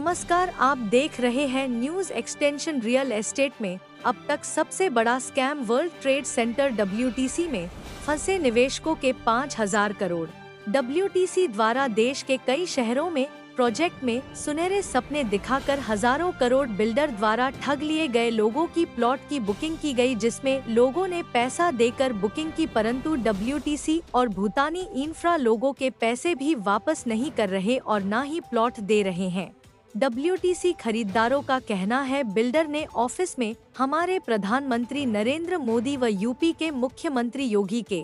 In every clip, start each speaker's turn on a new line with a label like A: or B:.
A: नमस्कार, आप देख रहे हैं न्यूज एक्सटेंशन। रियल एस्टेट में अब तक सबसे बड़ा scam, world trade centre WTC में फंसे निवेशकों के 5,000 करोड़। WTC द्वारा देश के कई शहरों में प्रोजेक्ट में सुनहरे सपने दिखाकर हजारों करोड़ बिल्डर द्वारा ठग लिए गए लोगों की प्लॉट की बुकिंग की गई, जिसमें लोगों ने पैसा देकर बुकिंग की, परंतु WTC और भूटानी इंफ्रा लोगों के पैसे भी वापस नहीं कर रहे और न ही प्लॉट दे रहे हैं। WTC खरीदारों का कहना है, बिल्डर ने ऑफिस में हमारे प्रधानमंत्री नरेंद्र मोदी व यूपी के मुख्यमंत्री योगी के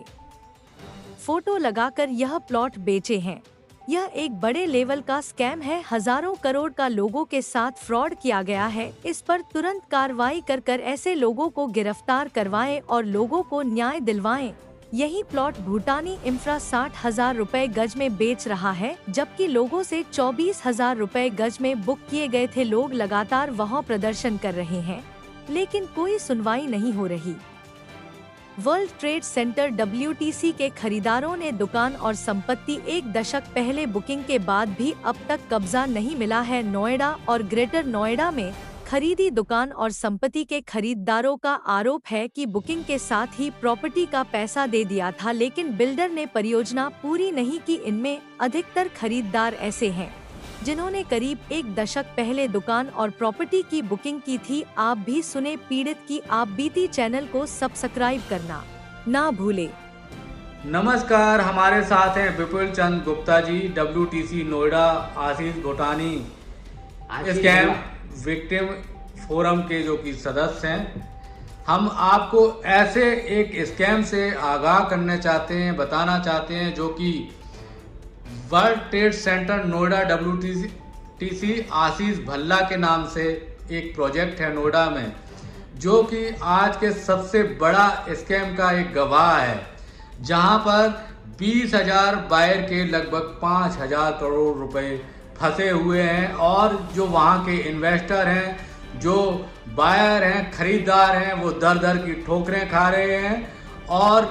A: फोटो लगाकर यह प्लॉट बेचे हैं। यह एक बड़े लेवल का स्कैम है। हजारों करोड़ का लोगों के साथ फ्रॉड किया गया है। इस पर तुरंत कार्रवाई कर ऐसे लोगों को गिरफ्तार करवाएं और लोगों को न्याय दिलवाएं। यही प्लॉट भूटानी इंफ्रा 60,000 रुपए गज में बेच रहा है, जबकि लोगों से 24,000 रुपए गज में बुक किए गए थे। लोग लगातार वहां प्रदर्शन कर रहे हैं, लेकिन कोई सुनवाई नहीं हो रही। वर्ल्ड ट्रेड सेंटर WTC के खरीदारों ने दुकान और संपत्ति 1 दशक पहले बुकिंग के बाद भी अब तक कब्जा नहीं मिला है। नोएडा और ग्रेटर नोएडा में खरीदी दुकान और संपत्ति के खरीदारों का आरोप है कि बुकिंग के साथ ही प्रॉपर्टी का पैसा दे दिया था, लेकिन बिल्डर ने परियोजना पूरी नहीं की। इनमें अधिकतर खरीदार ऐसे हैं जिन्होंने करीब 1 दशक पहले दुकान और प्रॉपर्टी की बुकिंग की थी। आप भी सुने पीड़ित की आप बीती। चैनल को सब्सक्राइब करना ना भूले।
B: नमस्कार, हमारे साथ हैं विपुल चंद गुप्ता जी, WTC नोएडा आशीष भूटानी स्कैम विक्टिम फोरम के जो कि सदस्य हैं। हम आपको ऐसे एक स्कैम से आगाह करना चाहते हैं, बताना चाहते हैं, जो कि world trade centre Noida WTC आशीष भल्ला के नाम से एक प्रोजेक्ट है नोएडा में, जो कि आज के सबसे बड़ा स्कैम का एक गवाह है, जहां पर 20,000 बायर के लगभग 5,000 करोड़ रुपए फंसे हुए हैं। और जो वहां के इन्वेस्टर हैं, जो बायर हैं, खरीदार हैं, वो दर दर की ठोकरें खा रहे हैं और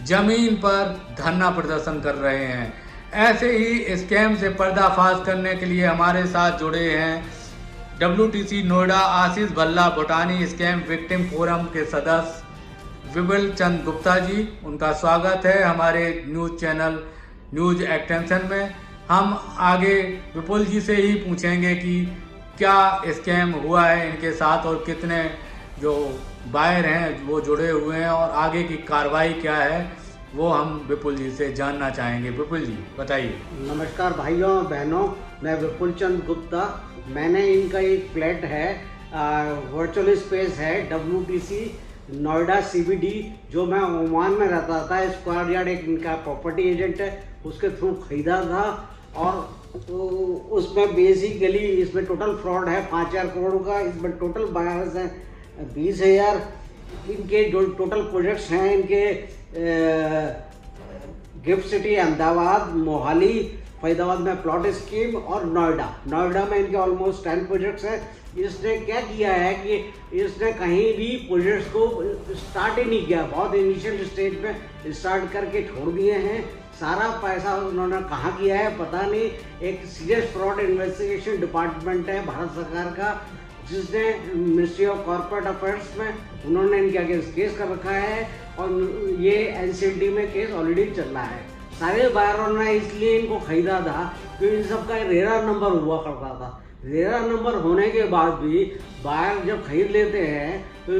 B: जमीन पर धरना प्रदर्शन कर रहे हैं। ऐसे ही स्कैम से पर्दाफाश करने के लिए हमारे साथ जुड़े हैं WTC नोएडा आशीष भल्ला भूटानी स्कैम विक्टिम फोरम के सदस्य विपुल चंद गुप्ता जी। उनका स्वागत है हमारे न्यूज चैनल न्यूज एक्सटेंशन में। हम आगे विपुल जी से ही पूछेंगे कि क्या स्कैम हुआ है इनके साथ और कितने जो बायर हैं वो जुड़े हुए हैं और आगे की कार्रवाई क्या है, वो हम विपुल जी से जानना चाहेंगे। विपुल जी बताइए।
C: नमस्कार भाइयों और बहनों, मैं विपुल चंद गुप्ता। मैंने इनका एक फ्लैट है, वर्चुअल स्पेस है WTC नोएडा CBD, जो मैं ओमान में रहता था। स्क्वायर यार्ड एक इनका प्रॉपर्टी एजेंट है, उसके थ्रू खरीदा था। और उसमें बेसिकली इसमें टोटल फ्रॉड है 5,000 करोड़ का। इसमें टोटल बायर्स हैं 20,000। इनके जो टोटल प्रोजेक्ट्स हैं, इनके गिफ्ट सिटी, अहमदाबाद, मोहाली, फरीदाबाद में प्लॉट स्कीम और नोएडा में इनके ऑलमोस्ट 10 प्रोजेक्ट्स हैं। इसने क्या किया है कि इसने कहीं भी प्रोजेक्ट्स को स्टार्ट ही नहीं किया, बहुत इनिशियल स्टेज में स्टार्ट करके छोड़ दिए हैं। सारा पैसा उन्होंने कहाँ किया है पता नहीं। एक सीरियस फ्रॉड इन्वेस्टिगेशन डिपार्टमेंट है भारत सरकार का, जिसने मिनिस्ट्री ऑफ कॉर्पोरेट अफेयर्स में उन्होंने इनके अगेंस्ट केस कर रखा है और ये NCLT में केस ऑलरेडी चल रहा है। सारे बायरों ने इसलिए इनको खरीदा था क्योंकि इन सबका रेरा नंबर हुआ करता था। रेरा नंबर होने के बाद भी बायर जब खरीद लेते हैं तो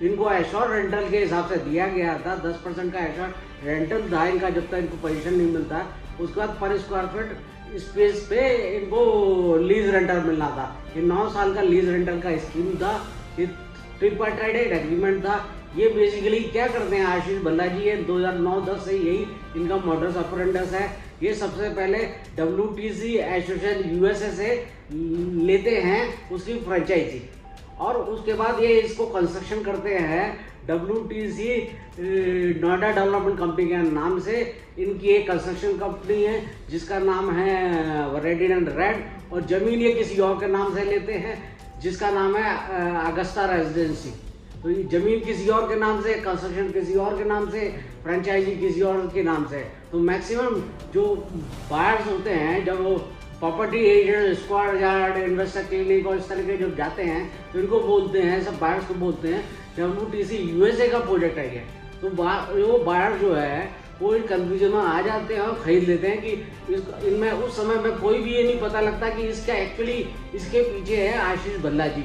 C: इनको एश्योर रेंटल के हिसाब से दिया गया था। 10% का एश्योर रेंटल था इनका, जब तक इनको पोजीशन नहीं मिलता। उसके बाद पर स्क्वायर फीट स्पेस पे इनको लीज रेंटल मिलना था। ये 9 साल का लीज रेंटल का स्कीम था। ये ट्रिपार्टाइट एग्रीमेंट था। ये बेसिकली क्या करते हैं आशीष भल्ला जी, ये 2009-10 से यही इनका मॉडस ऑपरेंडस है। ये सबसे पहले WTC एसोसिएशन USA से लेते हैं उसकी फ्रेंचाइजी, और उसके बाद ये इसको कंस्ट्रक्शन करते हैं WTC नोएडा डेवलपमेंट कंपनी के नाम से। इनकी एक कंस्ट्रक्शन कंपनी है जिसका नाम है रेडिडेंट रेड, और जमीन ये किसी और के नाम से लेते हैं जिसका नाम है अगस्ता रेजिडेंसी। तो ये जमीन किसी और के नाम से, कंस्ट्रक्शन किसी और के नाम से, फ्रेंचाइजी किसी और के नाम से। तो मैक्सिमम जो बायर्स होते हैं, जब वो property agent, squad yard, investor clinic और इस तरह के जब जाते हैं तो इनको बोलते हैं, सब बायर्स को बोलते हैं WTC USA का प्रोजेक्ट है ये। तो वो बायर जो है वो इन कन्फ्यूजन में आ जाते हैं और खरीद लेते हैं कि इनमें उस समय में कोई भी ये नहीं पता लगता कि इसका एक्चुअली इसके पीछे है आशीष भल्ला जी।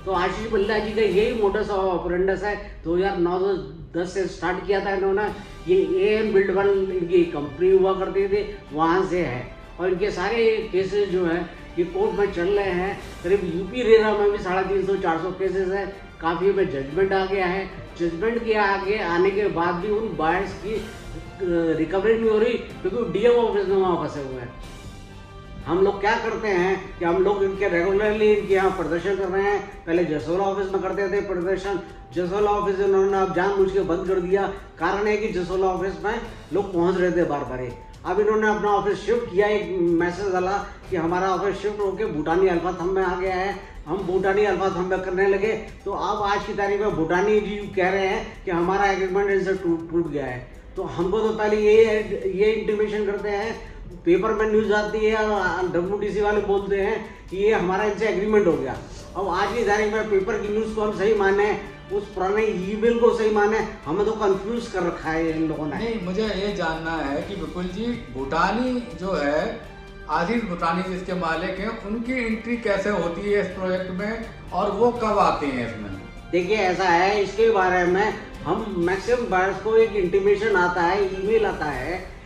C: तो आशीष भल्ला जी का यही मोडस ऑपरेंडस है। 2009-10 से स्टार्ट किया था इन्होंने। ये AM बिल्ड वन इनकी कंपनी हुआ करती थी, वहाँ से है। और इनके सारे केसेस जो है ये कोर्ट में चल रहे हैं। करीब यूपी रेरा में भी 350-400 केसेस है। काफ़ी में जजमेंट आ गया है। जजमेंट के आगे आने के बाद भी उन बायर्स की रिकवरी नहीं हो रही क्योंकि DM ऑफिस में वहाँ फंसे हुए हैं। हम लोग क्या करते हैं कि हम लोग इनके रेगुलरली इनके यहाँ प्रदर्शन कर रहे हैं। पहले जसोला ऑफिस में करते थे प्रदर्शन, जसोला ऑफिस इन्होंने अब जानबूझ के बंद कर दिया। कारण है कि जसोला ऑफिस में लोग पहुँच रहे थे बार बार। अब इन्होंने अपना ऑफिस शिफ्ट किया। एक मैसेज डाला कि हमारा ऑफिस शिफ्ट होकर भूटानी अल्फा थंब में आ गया है। हम भूटानी अल्फा थंब में करने लगे। तो अब आज की तारीख में भूटानी जी कह रहे हैं कि हमारा एग्रीमेंट इनसे टूट गया है। तो हमको तो पहले ये इंटीमेशन करते हैं, पेपर में न्यूज़ आती है और WTC वाले बोलते हैं कि ये हमारा इनसे एग्रीमेंट हो गया। अब आज की तारीख में पेपर की न्यूज़ को हम सही माने, उस पुराने ईमेल को सही माने, हमें तो कंफ्यूज कर रखा है इन लोगों ने।
B: नहीं, मुझे ये जानना है कि विपुल जी, भूटानी जो है, आशीष भूटानी जिसके मालिक हैं, उनकी एंट्री कैसे होती है इस प्रोजेक्ट में और वो कब आते हैं इसमें?
C: देखिए ऐसा है, इसके बारे में हम मैक्सिमम बायर्स को एक इंटीमेशन आता है, ईमेल आता है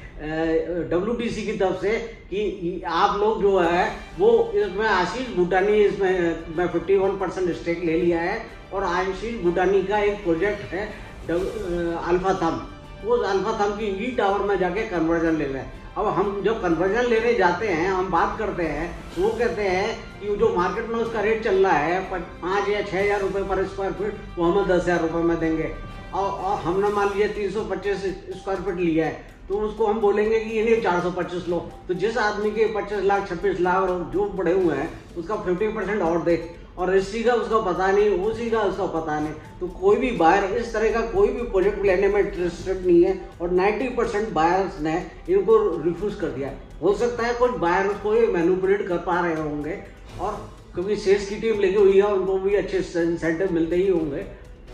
C: WTC की तरफ से कि आप लोग जो है वो इसमें आशीष भूटानी इसमें 51% स्टेक ले लिया है और आशीष भूटानी का एक प्रोजेक्ट है अल्फा थंब। उस अल्फा थंब की ई टावर में जाके कन्वर्जन ले लें। अब हम जब कन्वर्जन लेने जाते हैं, हम बात करते हैं तो वो कहते हैं कि जो मार्केट में उसका रेट चल रहा है 5 या 6 हज़ार रुपये पर स्क्वायर फीट, वो हमें 10 हज़ार रुपये में देंगे। और हमने मान लीजिए 325 स्क्वायर फीट लिया है तो उसको हम बोलेंगे कि इन्हें 425 लो। तो जिस आदमी के 25 लाख 26 लाख जो पड़े हुए हैं उसका 50% और दे, और रजिस्ट्री का उसका पता नहीं, उसी का उसका पता नहीं। तो कोई भी बायर इस तरह का कोई भी प्रोजेक्ट लेने में इंटरेस्टेड नहीं है और 90% बायर्स ने इनको रिफ्यूज कर दिया। हो सकता है कुछ बायर उसको ये मैनिपुलेट कर पा रहे होंगे और क्योंकि सेल्स की टीम लगी हुई है, उनको भी अच्छे इंसेंटिव मिलते ही होंगे,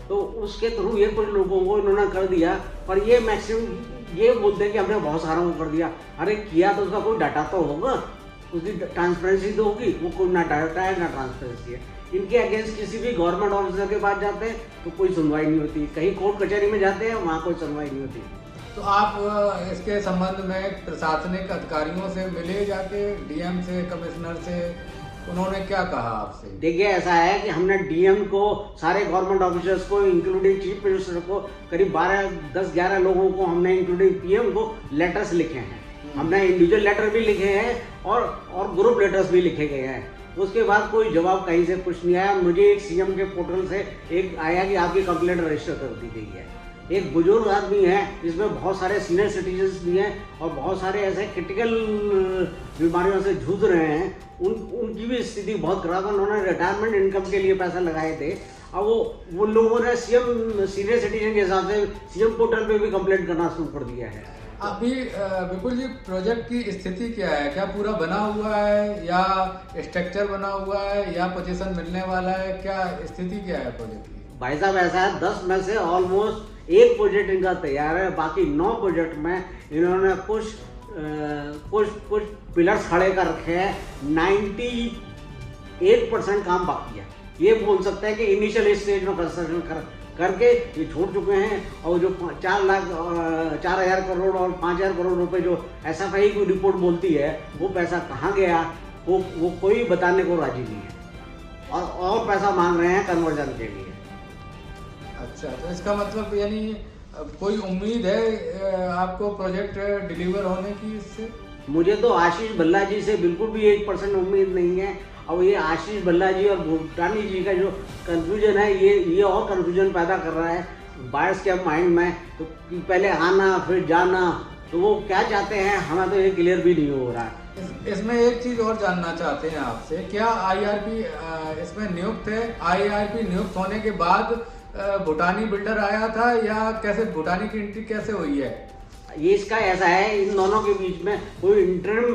C: तो उसके थ्रू ये कुछ लोगों को इन्होंने कर दिया। पर ये मैक्सिमम ये बोलते हैं कि हमने बहुत सारा वो कर दिया। अरे किया तो उसका कोई डाटा तो होगा, उसकी ट्रांसपेरेंसी तो होगी। वो कोई ना डाटा है ना ट्रांसपेरेंसी है। इनके अगेंस्ट किसी भी गवर्नमेंट ऑफिसर के पास जाते हैं तो कोई सुनवाई नहीं होती, कहीं कोर्ट कचहरी में जाते हैं वहाँ कोई सुनवाई नहीं होती।
B: तो आप इसके संबंध में प्रशासनिक अधिकारियों से मिले जाके, DM से, कमिश्नर से, उन्होंने क्या कहा आपसे?
C: देखिए ऐसा है कि हमने DM को, सारे गवर्नमेंट ऑफिसर्स को, इंक्लूडिंग चीफ मिनिस्टर को, करीब 10-11 लोगों को हमने इंक्लूडिंग PM को लेटर्स लिखे हैं। हमने इंडिविजुअल लेटर भी लिखे हैं और ग्रुप लेटर्स भी लिखे गए हैं। उसके बाद कोई जवाब कहीं से कुछ नहीं आया। मुझे एक CM के पोर्टल से एक आया कि आपकी कंप्लेंट रजिस्टर कर दी गई है। एक बुजुर्ग आदमी है, इसमें बहुत सारे सीनियर सिटीजन्स भी हैं और बहुत सारे ऐसे क्रिटिकल बीमारियों से जूझ रहे हैं। उनकी भी स्थिति बहुत खराब है। उन्होंने रिटायरमेंट इनकम के लिए पैसा लगाए थे। अब वो लोगों ने CM सीनियर सिटीजन के हिसाब से CM पोर्टल पे भी कंप्लेंट करना शुरू कर दिया है।
B: अभी विपुल जी, प्रोजेक्ट की स्थिति क्या है? क्या पूरा बना हुआ है या स्ट्रक्चर बना हुआ है या पोजीशन मिलने वाला है? क्या स्थिति क्या है प्रोजेक्ट की?
C: भाई साहब ऐसा है, 10 में से ऑलमोस्ट 1 प्रोजेक्ट इनका तैयार है। बाकी 9 प्रोजेक्ट में इन्होंने कुछ पिलर्स खड़े कर रखे हैं। 98% काम बाकी है। ये बोल सकते हैं कि इनिशियल स्टेज में कंस्ट्रक्शन करके ये छोड़ चुके हैं। और जो 4,000 करोड़ और 5,000 करोड़ रुपए जो SFI की रिपोर्ट बोलती है, वो पैसा कहाँ गया वो कोई बताने को राजी नहीं है और पैसा मांग रहे हैं कन्वर्जन के लिए।
B: अच्छा, तो इसका मतलब यानी कोई उम्मीद है आपको प्रोजेक्ट डिलीवर होने की इससे?
C: मुझे तो आशीष भल्ला जी से बिल्कुल भी 1% उम्मीद नहीं है। और ये आशीष भल्ला जी और भूटानी जी का जो कंफ्यूजन है, ये और कंफ्यूजन पैदा कर रहा है बायर्स के माइंड में। तो पहले आना फिर जाना, तो वो क्या चाहते हैं हमें तो ये क्लियर भी नहीं हो रहा है।
B: इसमें एक चीज और जानना चाहते हैं आपसे, क्या IRP इसमें नियुक्त है? IRP नियुक्त होने के बाद भूटानी बिल्डर आया था या कैसे भूटानी की एंट्री कैसे हुई है?
C: ये इसका ऐसा है, इन दोनों के बीच में कोई इंटरिम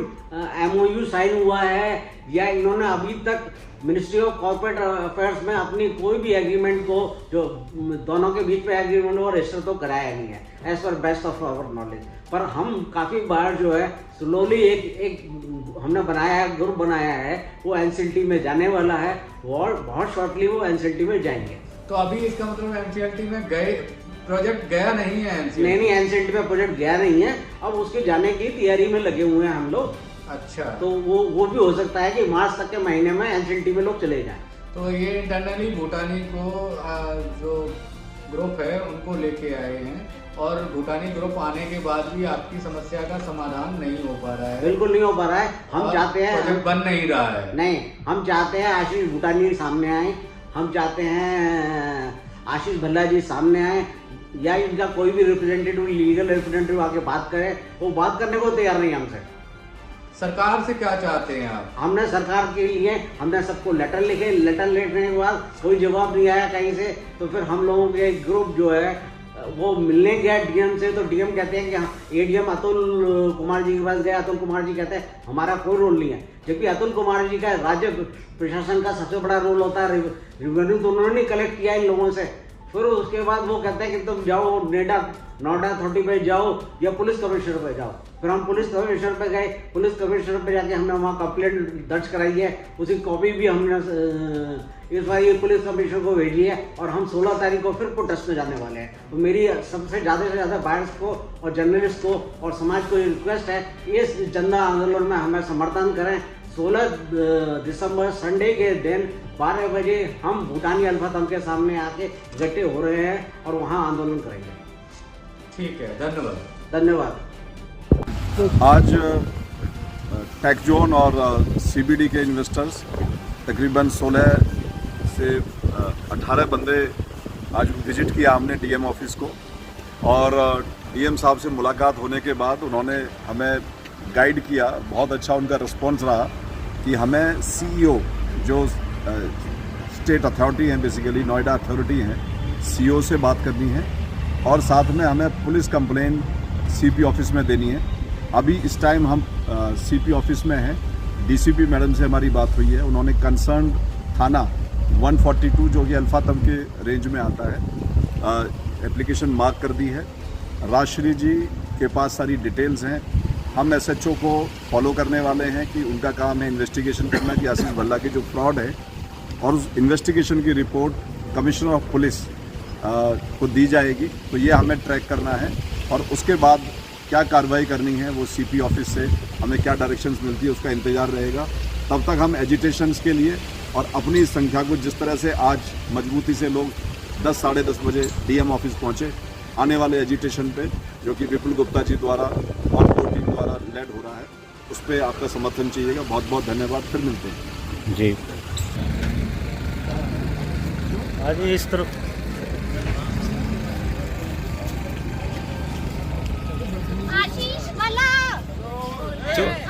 C: MOU साइन हुआ है या इन्होंने अभी तक मिनिस्ट्री ऑफ कॉर्पोरेट अफेयर्स में अपनी कोई भी एग्रीमेंट को, जो दोनों के बीच में एग्रीमेंट हो, रजिस्टर तो कराया नहीं है as per best of our knowledge. पर हम काफ़ी बार जो है स्लोली एक हमने बनाया है, ग्रुप बनाया है, वो NCLT में जाने वाला है और बहुत शॉर्टली वो NCLT में जाएंगे।
B: तो अभी इसका मतलब NCLT में गए, प्रोजेक्ट गया नहीं है NCLT?
C: नहीं, NCLT में प्रोजेक्ट गया नहीं है, अब उसके जाने की तैयारी में लगे हुए हैं हम लोग।
B: अच्छा,
C: तो वो भी हो सकता है कि मार्च तक के महीने में NCLT में लोग चले जाएं।
B: तो ये इंटरनली भूटानी को जो ग्रुप है उनको लेके आए हैं, और भूटानी ग्रुप आने के बाद भी आपकी समस्या का समाधान नहीं हो पा रहा है?
C: बिल्कुल नहीं हो पा रहा है। हम चाहते हैं,
B: प्रोजेक्ट बन नहीं रहा है।
C: नहीं, हम चाहते हैं आशीष भूटानी सामने आए, हम चाहते हैं आशीष भल्ला जी सामने आए, या इनका कोई भी रिप्रेजेंटेटिव, लीगल रिप्रेजेंटेटिव आके बात करे। वो बात करने को तैयार नहीं हमसे।
B: सरकार से क्या चाहते हैं आप?
C: हमने सरकार के लिए हमने सबको लेटर लिखे, लेटर लिखने के बाद कोई जवाब नहीं आया कहीं से, तो फिर हम लोगों के ग्रुप जो है वो मिलने गया DM से, तो DM कहते हैं कि हाँ, ADM अतुल कुमार जी के पास गया, अतुल कुमार जी कहते हैं हमारा कोई रोल नहीं है, जबकि अतुल कुमार जी का राज्य प्रशासन का सबसे बड़ा रोल होता है, रेवेन्यू तो उन्होंने कलेक्ट किया इन लोगों से। फिर उसके बाद वो कहते हैं कि तुम जाओ नोएडा अथॉरिटी पे जाओ या पुलिस कमिश्नर पे जाओ। फिर हम पुलिस कमिश्नर पे गए, पुलिस कमिश्नर पे जाके हमने वहाँ कंप्लेंट दर्ज कराई है, उसकी कॉपी भी हमने इस बार ये पुलिस कमिश्नर को भेजी है, और हम 16 तारीख को फिर प्रोटेस्ट में जाने वाले हैं। तो मेरी सबसे ज़्यादा से ज़्यादा बायर्स को और जर्नलिस्ट को और समाज को रिक्वेस्ट है, इस जनता आंदोलन में हमें समर्थन करें। 16 दिसंबर संडे के दिन 12 बजे हम भूटानी अल्फा तम के सामने आके इकट्ठे हो रहे हैं और वहाँ आंदोलन करेंगे।
B: ठीक है, धन्यवाद।
C: धन्यवाद।
D: आज टेकजोन और CBD के इन्वेस्टर्स तकरीबन 16 से 18 बंदे आज विजिट किया हमने DM ऑफिस को, और DM साहब से मुलाकात होने के बाद उन्होंने हमें गाइड किया। बहुत अच्छा उनका रिस्पॉन्स रहा कि हमें CEO जो स्टेट अथॉरिटी हैं, बेसिकली नोएडा अथॉरिटी हैं, CO से बात करनी है, और साथ में हमें पुलिस कंप्लेन CP ऑफिस में देनी है। अभी इस टाइम हम CP ऑफिस में हैं, DCP मैडम से हमारी बात हुई है, उन्होंने कंसर्न थाना 142 जो कि अल्फा तम के रेंज में आता है, एप्लीकेशन मार्क कर दी है। राजश्री जी के पास सारी डिटेल्स हैं। हम SHO को फॉलो करने वाले हैं कि उनका काम है इन्वेस्टिगेशन करना कि आशीष भल्ला की जो फ्रॉड है, और उस इन्वेस्टिगेशन की रिपोर्ट कमिश्नर ऑफ पुलिस को दी जाएगी। तो ये हमें ट्रैक करना है, और उसके बाद क्या कार्रवाई करनी है वो CP ऑफिस से हमें क्या डायरेक्शंस मिलती है उसका इंतज़ार रहेगा। तब तक हम एजिटेशंस के लिए और अपनी संख्या को, जिस तरह से आज मजबूती से लोग 10 साढ़े 10 बजे DM ऑफिस पहुँचे, आने वाले एजिटेशन पे जो कि विपुल गुप्ता जी द्वारा और कोर टीम द्वारा लीड हो रहा है, उस पर आपका समर्थन चाहिएगा। बहुत बहुत धन्यवाद, फिर मिलते हैं
E: जी। आज इस तरफ
F: आशीष भला,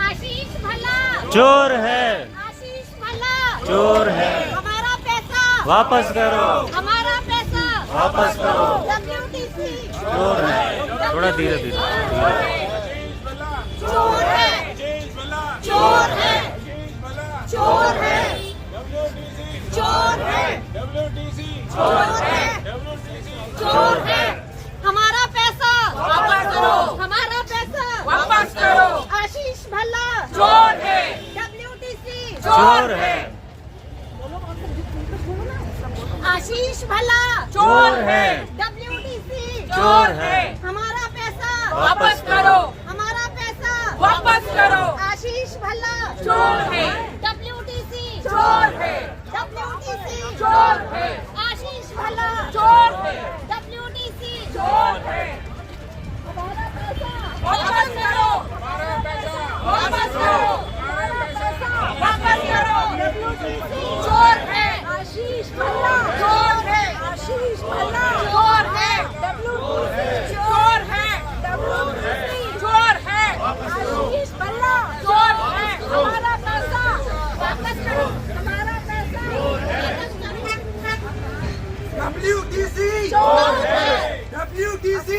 F: आशीष भला
E: चोर है,
F: आशीष भला
E: चोर है,
F: हमारा पैसा
E: वापस करो,
F: हमारा पैसा
E: वापस करो,
F: WTC
E: चोर है। थोड़ा धीरे धीरे।
F: चोर है, चोर है, चोर है, चोर है, चोर है, चोर है, हमारा पैसा वापस करो, हमारा पैसा वापस करो, आशीष भल्ला चोर है, WTC
E: चोर है,
F: आशीष भल्ला
E: चोर है,
F: WTC
E: चोर है,
F: हमारा पैसा
E: वापस करो,
F: हमारा पैसा
G: वापस करो,
F: आशीष भल्ला
G: चोर है,
F: WTC
G: चोर है,
F: WTC
G: चोर है,
F: आशीष भल्ला
G: चोर है,
F: WTC
G: चोर है,
F: हमारा पैसा
G: वापस करो, वापस करो, वापस करो,
F: चोर है, आशीष भल्ला चोर है, आशीष भल्ला
G: चोर है,
F: WTC
G: चोर है, चोर है,
F: आशीष भल्ला
G: चोर है,
F: हमारा पैसा वापस करो, हमारा पैसा
G: WTC चोर है, WTC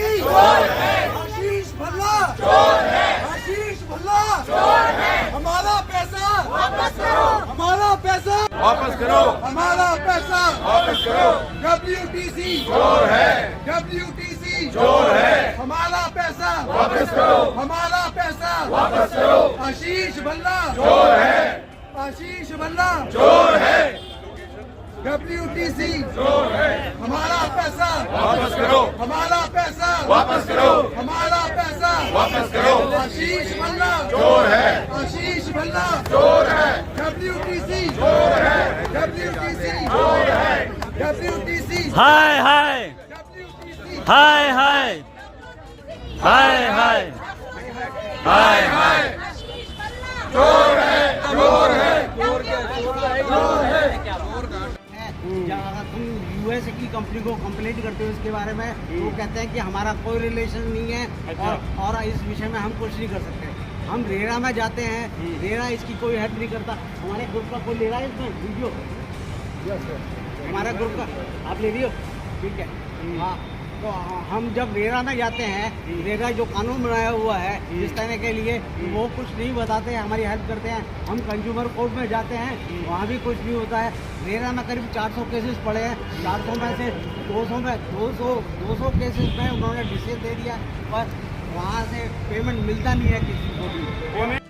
D: वापस करो,
H: हमारा पैसा
D: वापस करो,
H: WTC
D: चोर है,
H: WTC
D: चोर है,
H: हमारा पैसा
D: वापस करो,
H: हमारा पैसा
D: वापस करो,
H: आशीष भल्ला
D: चोर है,
H: आशीष भल्ला
D: चोर है,
H: WTC
D: चोर है,
H: हमारा पैसा
D: वापस करो,
H: हमारा पैसा
D: वापस करो,
H: हमारा पैसा
D: वापस करो,
H: आशीष भल्ला
D: चोर है,
H: आशीष भल्ला
D: चोर है,
H: WTC
D: चोर है,
H: WTC
D: चोर है,
H: WTC
E: हाय हाय
H: WTC
E: हाय हाय हाय हाय
D: हाय हाय, चोर है, चोर है,
C: अगर तुम यूएस की कंपनी को कंप्लेंट करते हो इसके बारे में, वो कहते हैं कि हमारा कोई रिलेशन नहीं है और इस विषय में हम कुछ नहीं कर सकते। हम रेरा में जाते हैं, रेरा इसकी कोई हेल्प नहीं करता। हमारे ग्रुप का कोई ले रहा है इसमें वीडियो? हमारा ग्रुप का आप ले लियो, ठीक है। हाँ, तो हम जब रेरा में जाते हैं, रेरा जो कानून बनाया हुआ है इस तरह के लिए, वो कुछ नहीं बताते हैं, हमारी हेल्प करते हैं। हम कंज्यूमर कोर्ट में जाते हैं, वहाँ भी कुछ नहीं होता है। रेरा में करीब 400 केसेस पड़े हैं, 400 में से 200 केसेस में उन्होंने डिसीजन दे दिया, पर वहाँ से पेमेंट मिलता नहीं है किसी को भी।